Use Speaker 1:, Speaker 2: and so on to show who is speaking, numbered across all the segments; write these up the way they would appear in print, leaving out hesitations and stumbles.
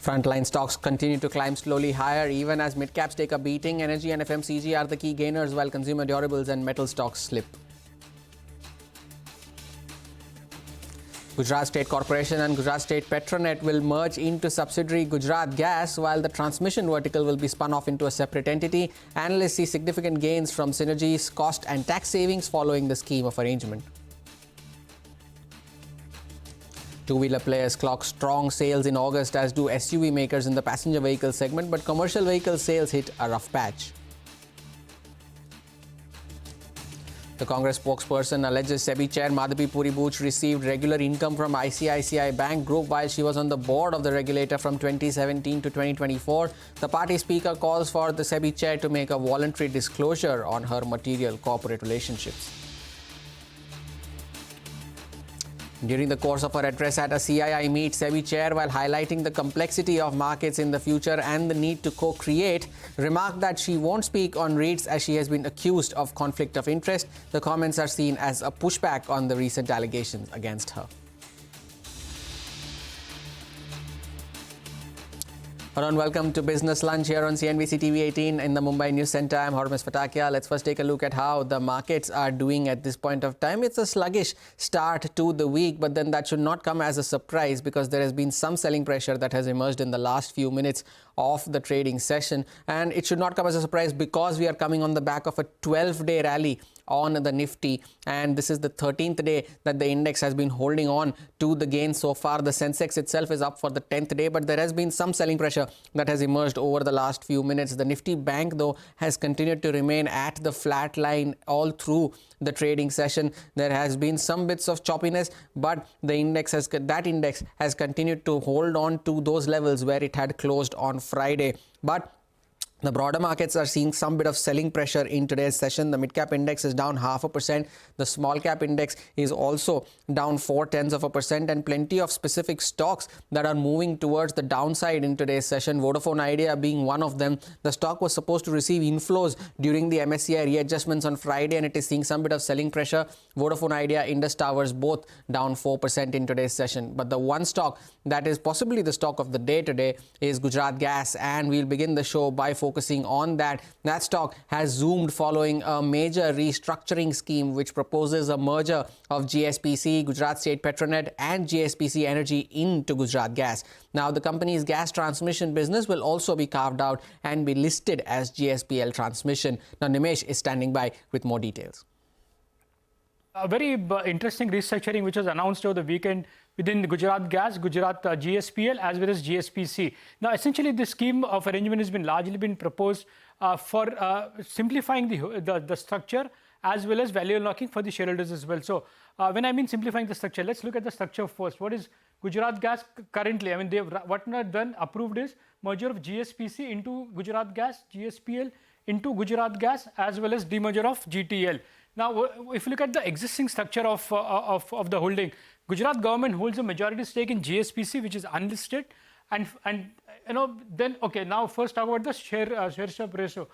Speaker 1: Frontline stocks continue to climb slowly higher even as mid-caps take a beating. Energy and FMCG are the key gainers while consumer durables and metal stocks slip. Gujarat State Corporation and Gujarat State Petronet will merge into subsidiary Gujarat Gas, while the transmission vertical will be spun off into a separate entity. Analysts see significant gains from synergies, cost and tax savings following the scheme of arrangement. Two-wheeler players clock strong sales in August, as do SUV makers in the passenger vehicle segment, but commercial vehicle sales hit a rough patch. The Congress spokesperson alleges SEBI chair Madhavi Puri-Booch received regular income from ICICI Bank Group while she was on the board of the regulator from 2017 to 2024. The party speaker calls for the SEBI chair to make a voluntary disclosure on her material corporate relationships. During the course of her address at a CII meet, SEBI chair, while highlighting the complexity of markets in the future and the need to co-create, remarked that she won't speak on REITs as she has been accused of conflict of interest. The comments are seen as a pushback on the recent allegations against her. Hello and welcome to Business Lunch here on CNBC-TV18 in the Mumbai News Centre. I'm Hormis Fatakia. Let's first take a look at how the markets are doing at this point of time. It's a sluggish start to the week, but then that should not come as a surprise because there has been some selling pressure that has emerged in the last few minutes of the trading session. And it should not come as a surprise because we are coming on the back of a 12-day rally on the Nifty, and this is the 13th day that the index has been holding on to the gain so far. The sensex itself is up for the 10th day, but there has been some selling pressure that has emerged over the last few minutes. The Nifty bank, though, has continued to remain at the flat line all through the trading session. There has been some bits of choppiness, but the index has continued to hold on to those levels where it had closed on Friday. But the broader markets are seeing some bit of selling pressure in today's session. The mid-cap index is down 0.5%. The small-cap index is also down 0.4%, and plenty of specific stocks that are moving towards the downside in today's session. Vodafone Idea being one of them. The stock was supposed to receive inflows during the MSCI readjustments on Friday, and it is seeing some bit of selling pressure. Vodafone Idea, Indus Towers, both down 4% in today's session. But the one stock that is possibly the stock of the day today is Gujarat Gas, and we'll begin the show by focusing on that. That stock has zoomed following a major restructuring scheme which proposes a merger of GSPC, Gujarat State Petronet, and GSPC Energy into Gujarat Gas. Now, the company's gas transmission business will also be carved out and be listed as GSPL Transmission. Now, Nimesh is standing by with more details.
Speaker 2: A very interesting restructuring which was announced over the weekend within the Gujarat Gas, Gujarat GSPL as well as GSPC. Now, essentially, this scheme of arrangement has been largely been proposed for simplifying the structure as well as value unlocking for the shareholders as well. So, when I mean simplifying the structure, let's look at the structure first. What is Gujarat Gas currently? I mean, what not done approved is merger of GSPC into Gujarat Gas, GSPL into Gujarat Gas, as well as demerger of GTL. Now, if you look at the existing structure of the holding, Gujarat government holds a majority stake in GSPC, which is unlisted, and you know, then okay. Now, first talk about the share swap ratio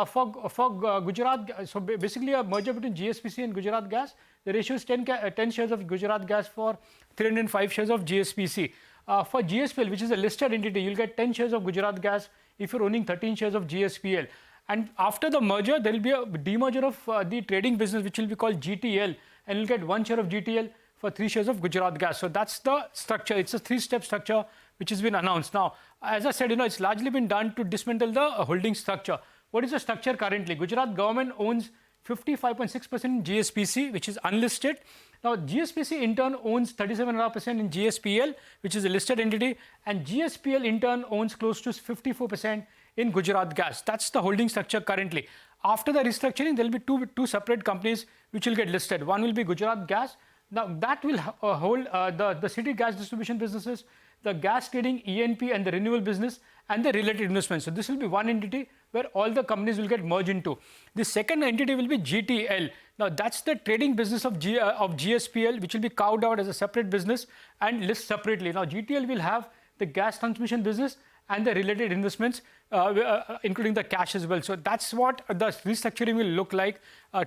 Speaker 2: for Gujarat. So basically, a merger between GSPC and Gujarat Gas, the ratio is 10 shares of Gujarat Gas for 305 shares of GSPC. For GSPL, which is a listed entity, you'll get 10 shares of Gujarat Gas if you're owning 13 shares of GSPL. And after the merger, there will be a demerger of the trading business, which will be called GTL, and you'll get 1 share of GTL for 3 shares of Gujarat Gas. So that's the structure. It's a 3-step structure which has been announced. Now, as I said, it's largely been done to dismantle the holding structure. What is the structure currently? Gujarat government owns 55.6% in GSPC, which is unlisted. Now, GSPC in turn owns 37.5% in GSPL, which is a listed entity, and GSPL in turn owns close to 54% in Gujarat Gas. That's the holding structure currently. After the restructuring, there will be two separate companies which will get listed. One will be Gujarat Gas. Now, that will hold the city gas distribution businesses, the gas trading, E&P, and the renewable business, and the related investments. So this will be one entity where all the companies will get merged into. The second entity will be GTL. Now, that's the trading business of GSPL, which will be carved out as a separate business and list separately. Now, GTL will have the gas transmission business and the related investments, including the cash as well. So that's what the restructuring will look like.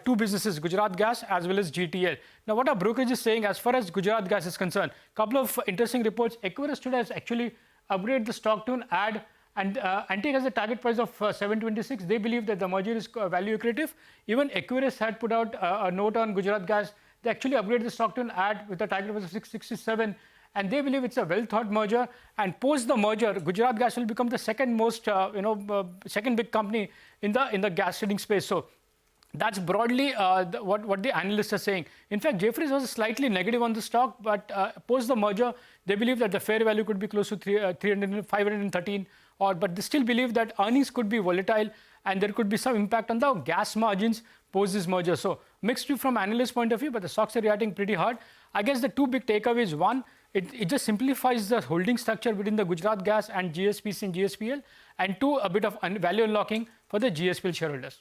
Speaker 2: Two businesses, Gujarat Gas as well as GTL. Now, what our brokerage is saying as far as Gujarat Gas is concerned, couple of interesting reports. Equirus today has actually upgrade the stock to an add and take as a target price of 726. They believe that the merger is value accretive. Even Equirus had put out a note on Gujarat Gas. They actually upgraded the stock to an add with a target price of 667. And they believe it's a well-thought merger. And post the merger, Gujarat Gas will become the second most, second big company in the gas trading space. So that's broadly what the analysts are saying. In fact, Jefferies was slightly negative on the stock, but post the merger, they believe that the fair value could be close to 513, but they still believe that earnings could be volatile and there could be some impact on the gas margins post this merger. So mixed view from analyst point of view, but the stocks are reacting pretty hard. I guess the two big takeaways: one, it just simplifies the holding structure between the Gujarat Gas and GSPC and GSPL, and two, a bit of value unlocking for the GSPL shareholders.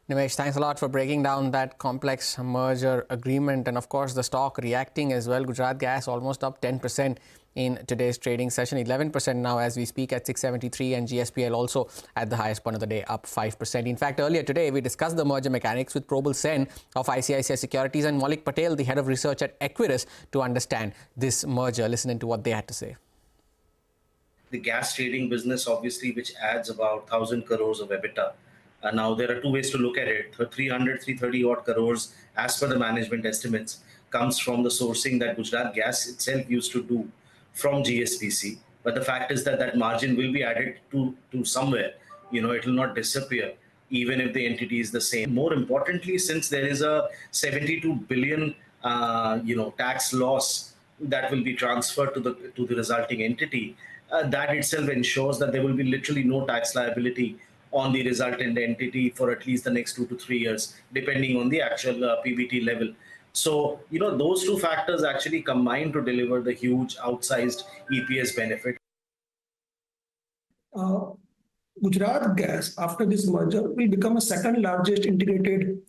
Speaker 1: Nimesh, thanks a lot for breaking down that complex merger agreement. And of course, the stock reacting as well. Gujarat Gas almost up 10% in today's trading session, 11% now as we speak at 673, and GSPL also at the highest point of the day, up 5%. In fact, earlier today, we discussed the merger mechanics with Probal Sen of ICICI Securities and Maulik Patel, the head of research at Equirus, to understand this merger. Listen into what they had to say.
Speaker 3: The gas trading business, obviously, which adds about 1,000 crores of EBITDA. Now, there are two ways to look at it. 330 odd crores, as per the management estimates, comes from the sourcing that Gujarat Gas itself used to do from GSPC. But the fact is that that margin will be added to somewhere. It will not disappear, even if the entity is the same. More importantly, since there is a 72 billion, tax loss that will be transferred to the resulting entity, that itself ensures that there will be literally no tax liability on the resultant entity for at least the next 2 to 3 years, depending on the actual PBT level. So, those two factors actually combine to deliver the huge outsized EPS benefit.
Speaker 4: Gujarat Gas, after this merger, will become a second largest integrated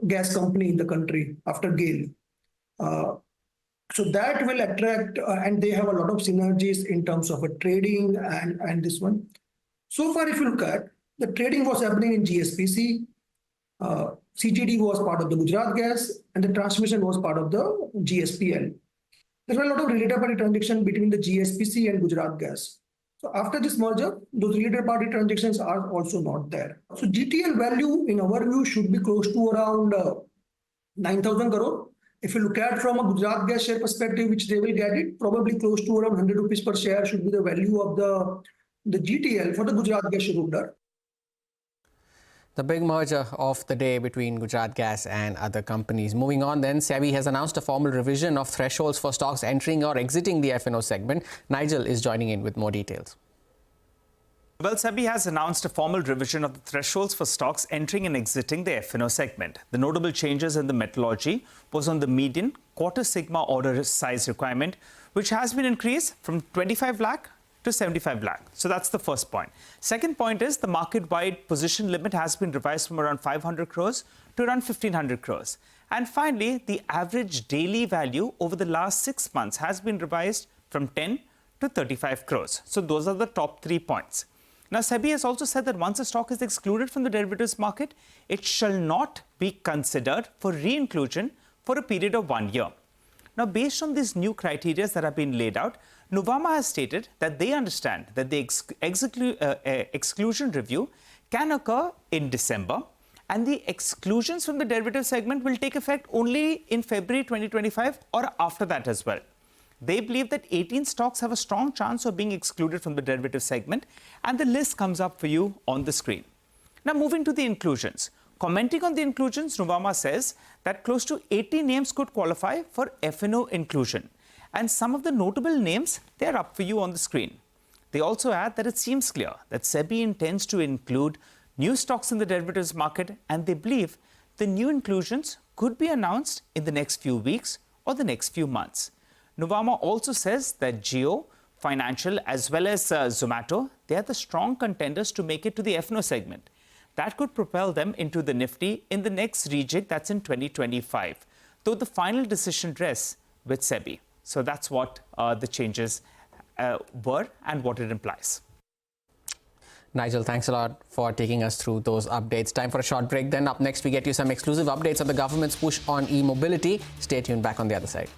Speaker 4: gas company in the country after GAIL. So that will attract, and they have a lot of synergies in terms of trading and this one. So far, if you look at, the trading was happening in GSPC, CGD was part of the Gujarat Gas, and the transmission was part of the GSPL. There were a lot of related party transactions between the GSPC and Gujarat Gas. So after this merger, those related party transactions are also not there. So GTL value, in our view, should be close to around 9,000 crore. If you look at from a Gujarat Gas share perspective, which they will get it, probably close to around 100 rupees per share should be the value of the GTL for the Gujarat Gas shareholder.
Speaker 1: The big merger of the day between Gujarat Gas and other companies. Moving on then, SEBI has announced a formal revision of thresholds for stocks entering or exiting the F&O segment. Nigel is joining in with more details.
Speaker 5: Well, SEBI has announced a formal revision of the thresholds for stocks entering and exiting the F&O segment. The notable changes in the methodology was on the median quarter sigma order size requirement, which has been increased from 25 lakh to 75 lakh. So that's the first point. Second point is the market-wide position limit has been revised from around 500 crores to around 1500 crores. And finally, the average daily value over the last 6 months has been revised from 10 to 35 crores. So those are the top 3 points. Now, SEBI has also said that once a stock is excluded from the derivatives market, it shall not be considered for re-inclusion for a period of 1 year. Now, based on these new criteria that have been laid out, Nuvama has stated that they understand that the exclusion review can occur in December, and the exclusions from the derivative segment will take effect only in February 2025 or after that as well. They believe that 18 stocks have a strong chance of being excluded from the derivative segment, and the list comes up for you on the screen. Now, moving to the inclusions. Commenting on the inclusions, Nuvama says that close to 80 names could qualify for F&O inclusion. And some of the notable names, they're up for you on the screen. They also add that it seems clear that SEBI intends to include new stocks in the derivatives market, and they believe the new inclusions could be announced in the next few weeks or the next few months. Nuvama also says that Jio, Financial, as well as Zomato, they are the strong contenders to make it to the F&O segment. That could propel them into the Nifty in the next rejig, that's in 2025, though the final decision rests with SEBI. So that's what the changes were and what it implies.
Speaker 1: Nigel, thanks a lot for taking us through those updates. Time for a short break. Then up next, we get you some exclusive updates on the government's push on e-mobility. Stay tuned. Back on the other side.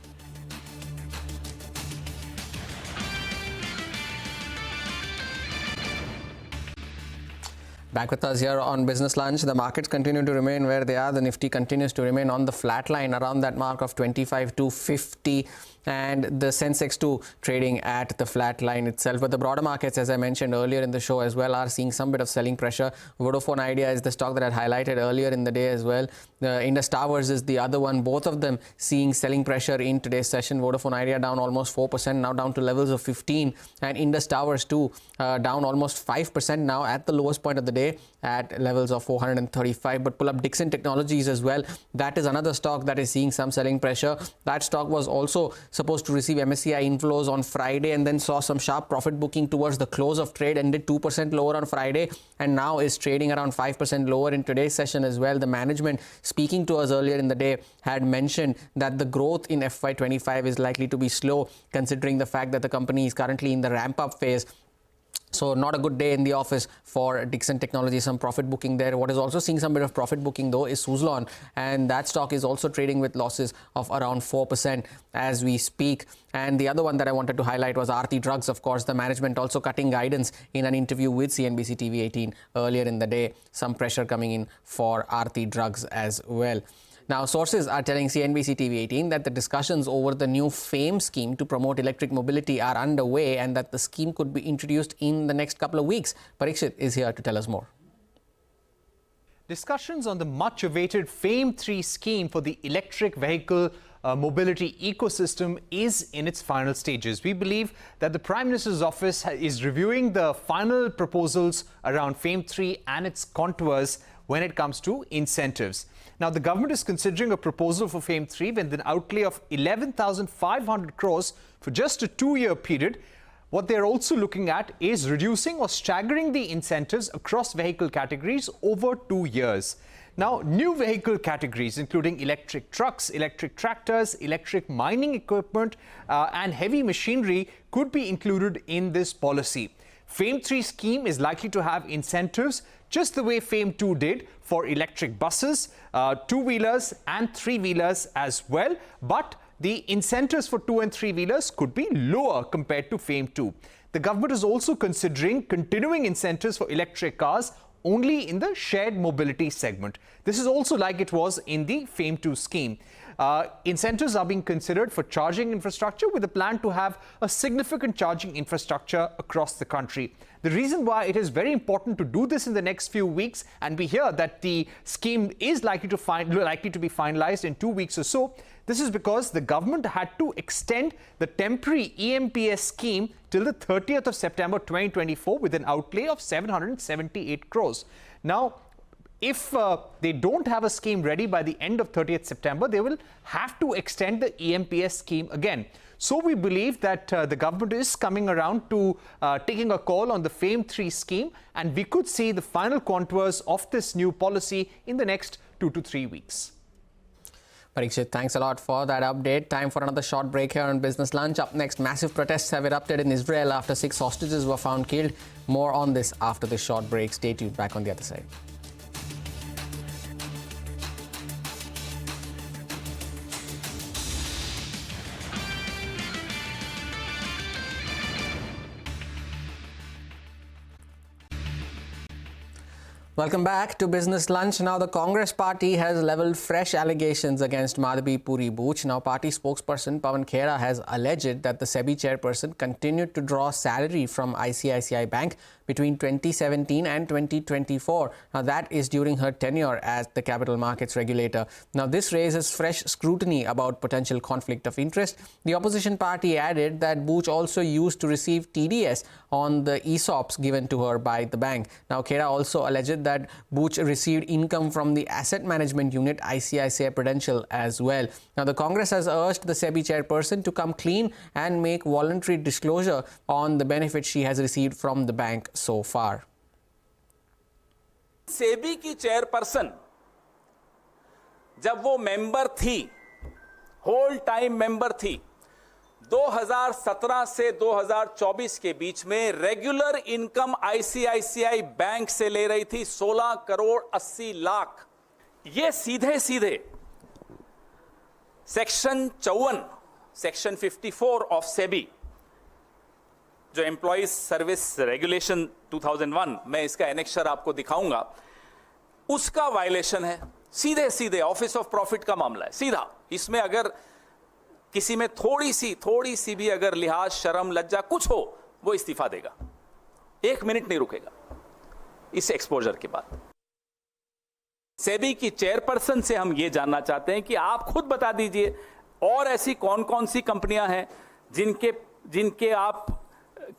Speaker 1: Back with us here on Business Lunch. The markets continue to remain where they are. The Nifty continues to remain on the flat line around that mark of 25,250, and the sensex too trading at the flat line itself. But the broader markets, as I mentioned earlier in the show as well, are seeing some bit of selling pressure. Vodafone Idea is the stock that I had highlighted earlier in the day as well. Indus Towers is the other one. Both of them seeing selling pressure in today's session. Vodafone Idea down almost 4%, now down to levels of 15, and Indus Towers too down almost 5% now at the lowest point of the day at levels of 435. But pull up Dixon Technologies as well. That is another stock that is seeing some selling pressure. That stock was also supposed to receive MSCI inflows on Friday and then saw some sharp profit booking towards the close of trade, ended 2% lower on Friday and now is trading around 5% lower in today's session as well. The management speaking to us earlier in the day had mentioned that the growth in FY25 is likely to be slow, considering the fact that the company is currently in the ramp-up phase. So not a good day in the office for Dixon Technology. Some profit booking there. What is also seeing some bit of profit booking though is Suzlon, and that stock is also trading with losses of around 4% as we speak. And the other one that I wanted to highlight was Aarti Drugs. Of course, the management also cutting guidance in an interview with CNBC-TV18 earlier in the day. Some pressure coming in for Aarti Drugs as well. Now, sources are telling CNBC-TV18 that the discussions over the new FAME scheme to promote electric mobility are underway and that the scheme could be introduced in the next couple of weeks. Parikshit is here to tell us more.
Speaker 6: Discussions on the much-awaited FAME 3 scheme for the electric vehicle mobility ecosystem is in its final stages. We believe that the Prime Minister's office is reviewing the final proposals around FAME 3 and its contours when it comes to incentives. Now, the government is considering a proposal for FAME 3 with an outlay of 11,500 crores for just a 2-year period. What they're also looking at is reducing or staggering the incentives across vehicle categories over 2 years. Now, new vehicle categories, including electric trucks, electric tractors, electric mining equipment, and heavy machinery, could be included in this policy. FAME 3 scheme is likely to have incentives just the way FAME 2 did for electric buses, two-wheelers and three-wheelers as well. But the incentives for two- and three-wheelers could be lower compared to FAME 2. The government is also considering continuing incentives for electric cars only in the shared mobility segment. This is also like it was in the FAME 2 scheme. Incentives are being considered for charging infrastructure with a plan to have a significant charging infrastructure across the country. The reason why it is very important to do this in the next few weeks, and we hear that the scheme is likely to be finalized in 2 weeks or so, this is because the government had to extend the temporary EMPS scheme till the 30th of September 2024 with an outlay of 778 crores. Now, if they don't have a scheme ready by the end of 30th September, they will have to extend the EMPS scheme again. So we believe that the government is coming around to taking a call on the FAME 3 scheme, and we could see the final contours of this new policy in the next 2 to 3 weeks.
Speaker 1: Parikshit, thanks a lot for that update. Time for another short break here on Business Lunch. Up next, massive protests have erupted in Israel after 6 hostages were found killed. More on this after this short break. Stay tuned. Back on the other side. Welcome back to Business Lunch. Now, the Congress party has levelled fresh allegations against Madhabi Puri Booch. Now, party spokesperson Pawan Khera has alleged that the SEBI chairperson continued to draw salary from ICICI Bank between 2017 and 2024. Now, that is during her tenure as the capital markets regulator. Now, this raises fresh scrutiny about potential conflict of interest. The opposition party added that Booch also used to receive TDS on the ESOPs given to her by the bank. Now, Khera also alleged that Booch received income from the asset management unit ICICI Prudential as well. Now, the Congress has urged the SEBI chairperson to come clean and make voluntary disclosure on the benefits she has received from the bank so far.
Speaker 7: SEBI की chairperson जब वो member थी, whole time member थी, 2017 से 2024 के बीच में regular income ICICI bank से ले रही थी 16 करोड़ 80 लाख। ये सीधे सीधे सेक्शन 54, सेक्शन 54 ऑफ सेबी जो एम्प्लॉइज सर्विस रेगुलेशन 2001, मैं इसका एनेक्शर आपको दिखाऊंगा, उसका वायलेशन है। सीधे सीधे ऑफिस ऑफ प्रॉफिट का मामला है, सीधा। इसमें अगर किसी में थोड़ी सी भी अगर लिहाज, शर्म, लज्जा कुछ हो, वो इस्तीफा देगा, 1 मिनट नहीं रुकेगा इस एक्सपोजर के बाद। सेबी की चेयरपर्सन से हम ये जानना चाहते हैं कि आप खुद बता दीजिए और ऐसी कौन कौन सी कंपनियां हैं जिनके आप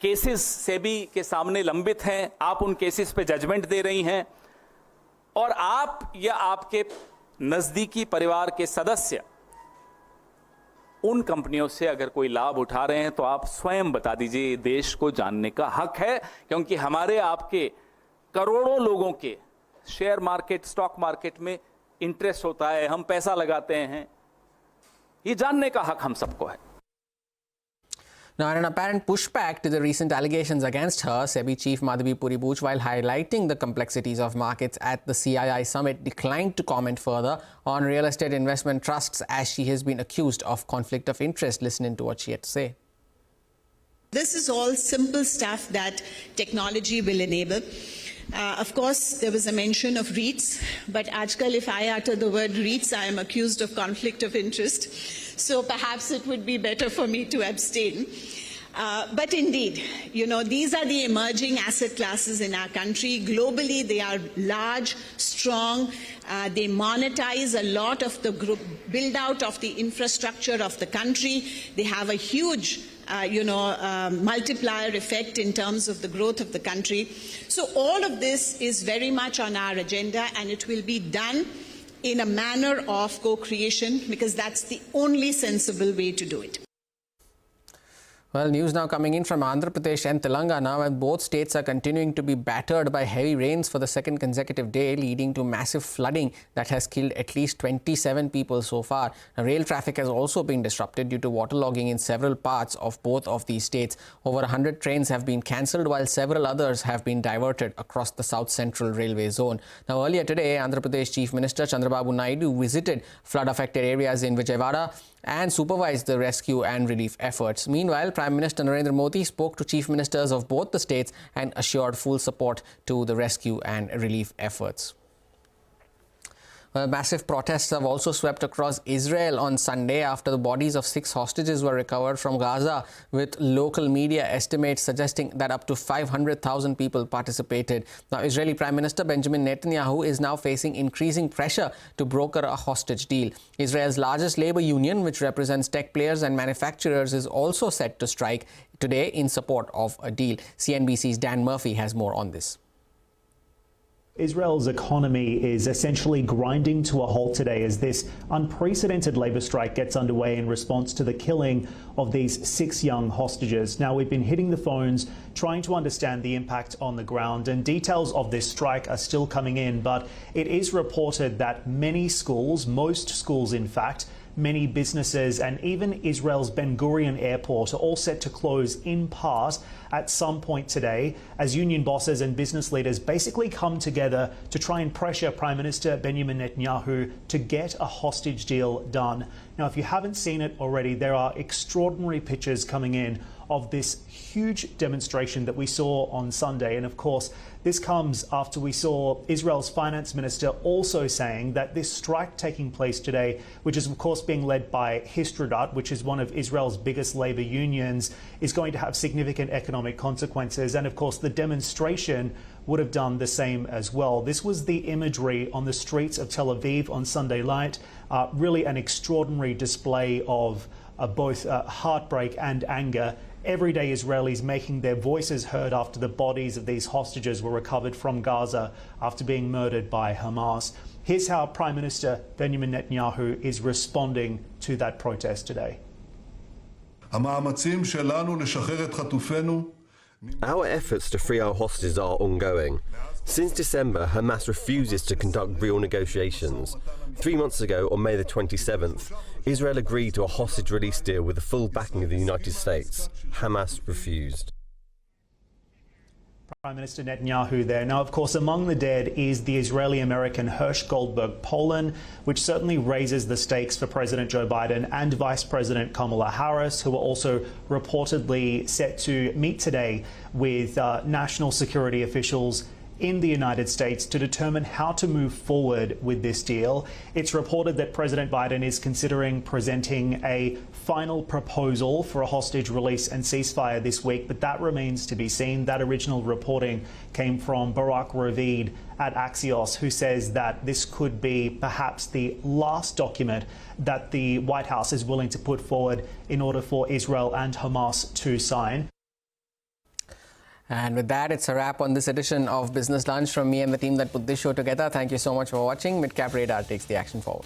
Speaker 7: केसेस सेबी के सामने लंबित हैं, आप उन केसेस पे जजमेंट दे रही हैं, और आप या आपके नजदीकी परिवार के सदस्य उन कंपनियों से अगर कोई लाभ उठा रहे हैं तो आप स्वयं बता दीजिए। देश को जानने का हक है, क्योंकि हमारे आपके करोड़ों लोगों के शेयर मार्केट, स्टॉक मार्केट में इंटरेस्ट होता है, हम पैसा लगाते हैं, ये जानने का हक हम सबको है।
Speaker 1: Now, in an apparent pushback to the recent allegations against her, SEBI chief Madhavi Puri-Booch, while highlighting the complexities of markets at the CII summit, declined to comment further on real estate investment trusts as she has been accused of conflict of interest. Listen into what she had to say.
Speaker 8: This is all simple stuff that technology will enable. Of course, there was a mention of REITs, but Ajkal, if I utter the word REITs, I am accused of conflict of interest. So perhaps it would be better for me to abstain. But indeed, you know, these are the emerging asset classes in our country. Globally, they are large, strong. They monetize a lot of the build out of the infrastructure of the country. They have a huge multiplier effect in terms of the growth of the country. So all of this is very much on our agenda, and it will be done in a manner of co-creation, because that's the only sensible way to do it.
Speaker 1: Well, news now coming in from Andhra Pradesh and Telangana, where both states are continuing to be battered by heavy rains for the second consecutive day, leading to massive flooding that has killed at least 27 people so far. Now, rail traffic has also been disrupted due to waterlogging in several parts of both of these states. Over 100 trains have been cancelled, while several others have been diverted across the South Central Railway zone. Now, earlier today, Andhra Pradesh Chief Minister Chandrababu Naidu visited flood-affected areas in Vijayawada and supervised the rescue and relief efforts. Meanwhile, Prime Minister Narendra Modi spoke to chief ministers of both the states and assured full support to the rescue and relief efforts. Well, massive protests have also swept across Israel on Sunday after the bodies of 6 hostages were recovered from Gaza, with local media estimates suggesting that up to 500,000 people participated. Now, Israeli Prime Minister Benjamin Netanyahu is now facing increasing pressure to broker a hostage deal. Israel's largest labor union, which represents tech players and manufacturers, is also set to strike today in support of a deal. CNBC's Dan Murphy has more on this.
Speaker 9: Israel's economy is essentially grinding to a halt today as this unprecedented labour strike gets underway in response to the killing of these 6 young hostages. Now, we've been hitting the phones trying to understand the impact on the ground, and details of this strike are still coming in, but it is reported that many schools, most schools in fact, many businesses and even Israel's Ben Gurion airport are all set to close in part at some point today as union bosses and business leaders basically come together to try and pressure Prime Minister Benjamin Netanyahu to get a hostage deal done. Now, if you haven't seen it already, there are extraordinary pictures coming in of this huge demonstration that we saw on Sunday. And of course, this comes after we saw Israel's finance minister also saying that this strike taking place today, which is of course being led by Histadrut, which is one of Israel's biggest labor unions, is going to have significant economic consequences. And of course, the demonstration would have done the same as well. This was the imagery on the streets of Tel Aviv on Sunday night. Really an extraordinary display of both heartbreak and anger. Everyday Israelis making their voices heard after the bodies of these hostages were recovered from Gaza after being murdered by Hamas. Here's how Prime Minister Benjamin Netanyahu is responding to that protest today.
Speaker 10: Our efforts to free our hostages are ongoing. Since December, Hamas refuses to conduct real negotiations. 3 months ago, on May the 27th, Israel agreed to a hostage release deal with the full backing of the United States. Hamas refused.
Speaker 9: Prime Minister Netanyahu there. Now, of course, among the dead is the Israeli-American Hersh Goldberg Poland, which certainly raises the stakes for President Joe Biden and Vice President Kamala Harris, who are also reportedly set to meet today with national security officials in the United States to determine how to move forward with this deal. It's reported that President Biden is considering presenting a final proposal for a hostage release and ceasefire this week, but that remains to be seen. That original reporting came from Barak Ravid at Axios, who says that this could be perhaps the last document that the White House is willing to put forward in order for Israel and Hamas to sign.
Speaker 1: And with that, it's a wrap on this edition of Business Lunch from me and the team that put this show together. Thank you so much for watching. Midcap Radar takes the action forward.